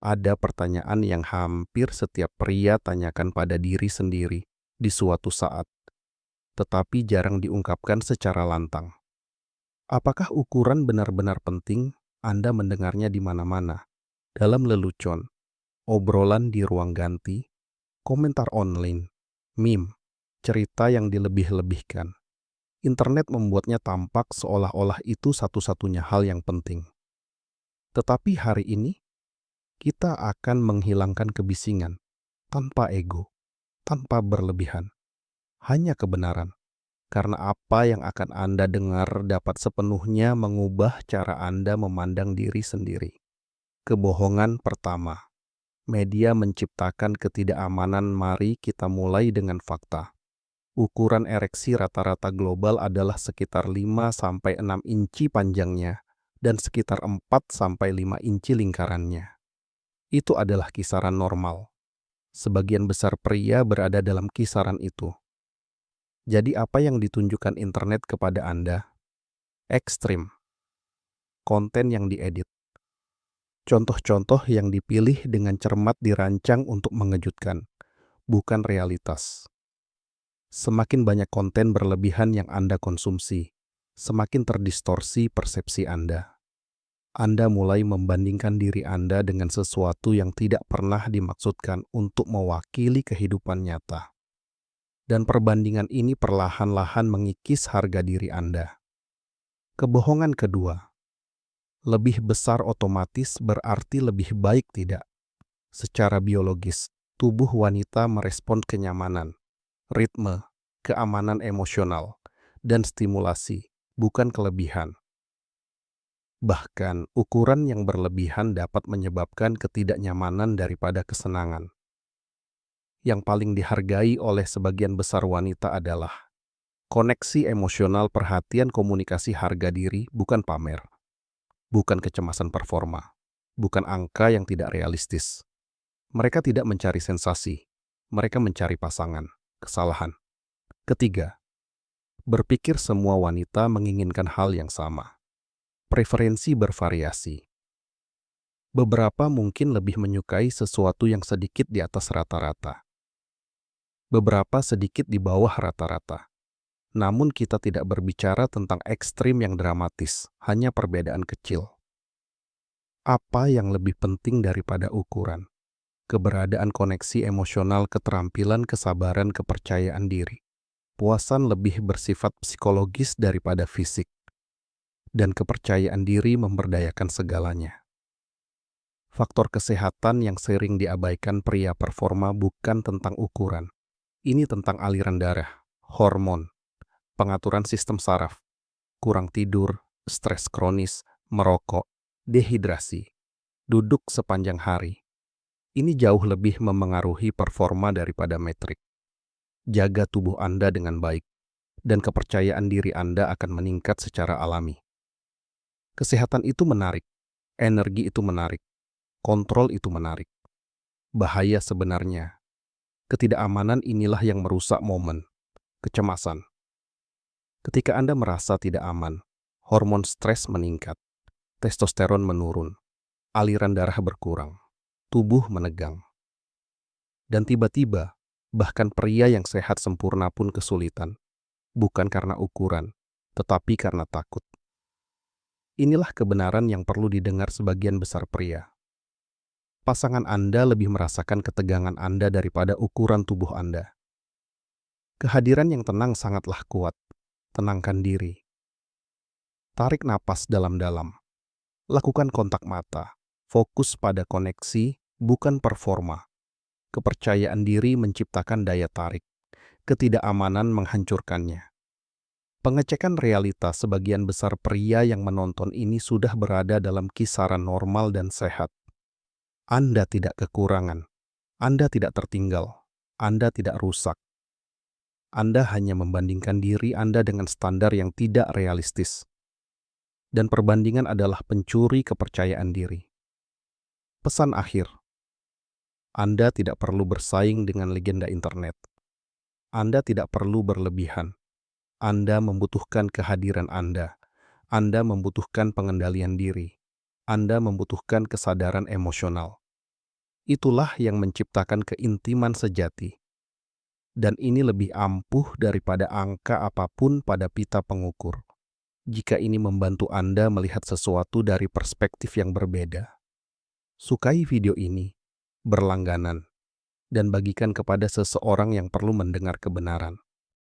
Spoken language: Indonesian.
Ada pertanyaan yang hampir setiap pria tanyakan pada diri sendiri di suatu saat, tetapi jarang diungkapkan secara lantang. Apakah ukuran benar-benar penting? Anda mendengarnya di mana-mana, dalam lelucon, obrolan di ruang ganti, komentar online, meme, cerita yang dilebih-lebihkan. Internet membuatnya tampak seolah-olah itu satu-satunya hal yang penting. Tetapi hari ini, kita akan menghilangkan kebisingan, tanpa ego, tanpa berlebihan, hanya kebenaran. Karena apa yang akan Anda dengar dapat sepenuhnya mengubah cara Anda memandang diri sendiri. Kebohongan pertama. Media menciptakan ketidakamanan. Mari kita mulai dengan fakta. Ukuran ereksi rata-rata global adalah sekitar 5-6 inci panjangnya dan sekitar 4-5 inci lingkarannya. Itu adalah kisaran normal. Sebagian besar pria berada dalam kisaran itu. Jadi apa yang ditunjukkan internet kepada Anda? Ekstrim. Konten yang diedit. Contoh-contoh yang dipilih dengan cermat dirancang untuk mengejutkan, bukan realitas. Semakin banyak konten berlebihan yang Anda konsumsi, semakin terdistorsi persepsi Anda. Anda mulai membandingkan diri Anda dengan sesuatu yang tidak pernah dimaksudkan untuk mewakili kehidupan nyata. Dan perbandingan ini perlahan-lahan mengikis harga diri Anda. Kebohongan kedua. Lebih besar otomatis berarti lebih baik tidak. Secara biologis, tubuh wanita merespon kenyamanan, ritme, keamanan emosional, dan stimulasi, bukan kelebihan. Bahkan, ukuran yang berlebihan dapat menyebabkan ketidaknyamanan daripada kesenangan. Yang paling dihargai oleh sebagian besar wanita adalah koneksi emosional, perhatian, komunikasi, harga diri, bukan pamer. Bukan kecemasan performa. Bukan angka yang tidak realistis. Mereka tidak mencari sensasi. Mereka mencari pasangan, kesalahan. Ketiga, berpikir semua wanita menginginkan hal yang sama. Preferensi bervariasi. Beberapa mungkin lebih menyukai sesuatu yang sedikit di atas rata-rata. Beberapa sedikit di bawah rata-rata. Namun kita tidak berbicara tentang ekstrim yang dramatis, hanya perbedaan kecil. Apa yang lebih penting daripada ukuran? Keberadaan koneksi emosional, keterampilan, kesabaran, kepercayaan diri. Puasan lebih bersifat psikologis daripada fisik. Dan kepercayaan diri memberdayakan segalanya. Faktor kesehatan yang sering diabaikan pria performa bukan tentang ukuran. Ini tentang aliran darah, hormon, pengaturan sistem saraf, kurang tidur, stres kronis, merokok, dehidrasi, duduk sepanjang hari. Ini jauh lebih memengaruhi performa daripada metrik. Jaga tubuh Anda dengan baik, dan kepercayaan diri Anda akan meningkat secara alami. Kesehatan itu menarik, energi itu menarik, kontrol itu menarik. Bahaya sebenarnya, ketidakamanan inilah yang merusak momen, kecemasan. Ketika Anda merasa tidak aman, hormon stres meningkat, testosteron menurun, aliran darah berkurang, tubuh menegang. Dan tiba-tiba, bahkan pria yang sehat sempurna pun kesulitan, bukan karena ukuran, tetapi karena takut. Inilah kebenaran yang perlu didengar sebagian besar pria. Pasangan Anda lebih merasakan ketegangan Anda daripada ukuran tubuh Anda. Kehadiran yang tenang sangatlah kuat. Tenangkan diri. Tarik napas dalam-dalam. Lakukan kontak mata. Fokus pada koneksi, bukan performa. Kepercayaan diri menciptakan daya tarik. Ketidakamanan menghancurkannya. Pengecekan realitas, sebagian besar pria yang menonton ini sudah berada dalam kisaran normal dan sehat. Anda tidak kekurangan. Anda tidak tertinggal. Anda tidak rusak. Anda hanya membandingkan diri Anda dengan standar yang tidak realistis. Dan perbandingan adalah pencuri kepercayaan diri. Pesan akhir. Anda tidak perlu bersaing dengan legenda internet. Anda tidak perlu berlebihan. Anda membutuhkan kehadiran Anda. Anda membutuhkan pengendalian diri. Anda membutuhkan kesadaran emosional. Itulah yang menciptakan keintiman sejati. Dan ini lebih ampuh daripada angka apapun pada pita pengukur. Jika ini membantu Anda melihat sesuatu dari perspektif yang berbeda, sukai video ini, berlangganan, dan bagikan kepada seseorang yang perlu mendengar kebenaran.